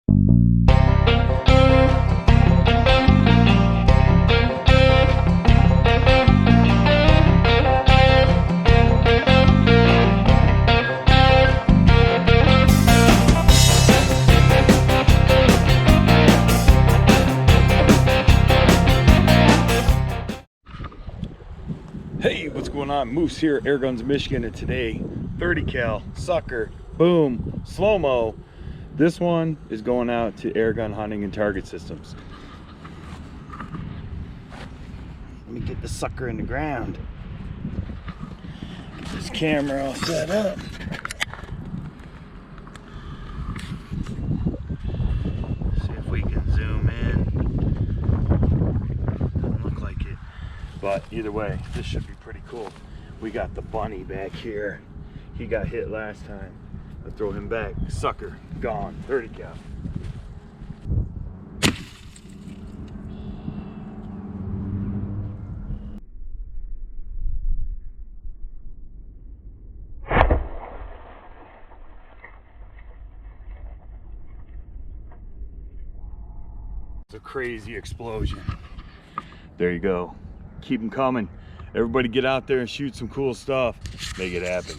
Hey, what's going on? Moose here, Airguns, Michigan, and today 30 cal sucker, boom, slow-mo. This one is going out to airgun hunting and target systems. Let me get the sucker in the ground. Get this camera all set up. See if we can zoom in. Doesn't look like it. But either way, this should be pretty cool. We got the bunny back here. He got hit last time. I throw him back. Sucker, gone. 30 cal. It's a crazy explosion. There you go. Keep them coming. Everybody get out there and shoot some cool stuff. Make it happen.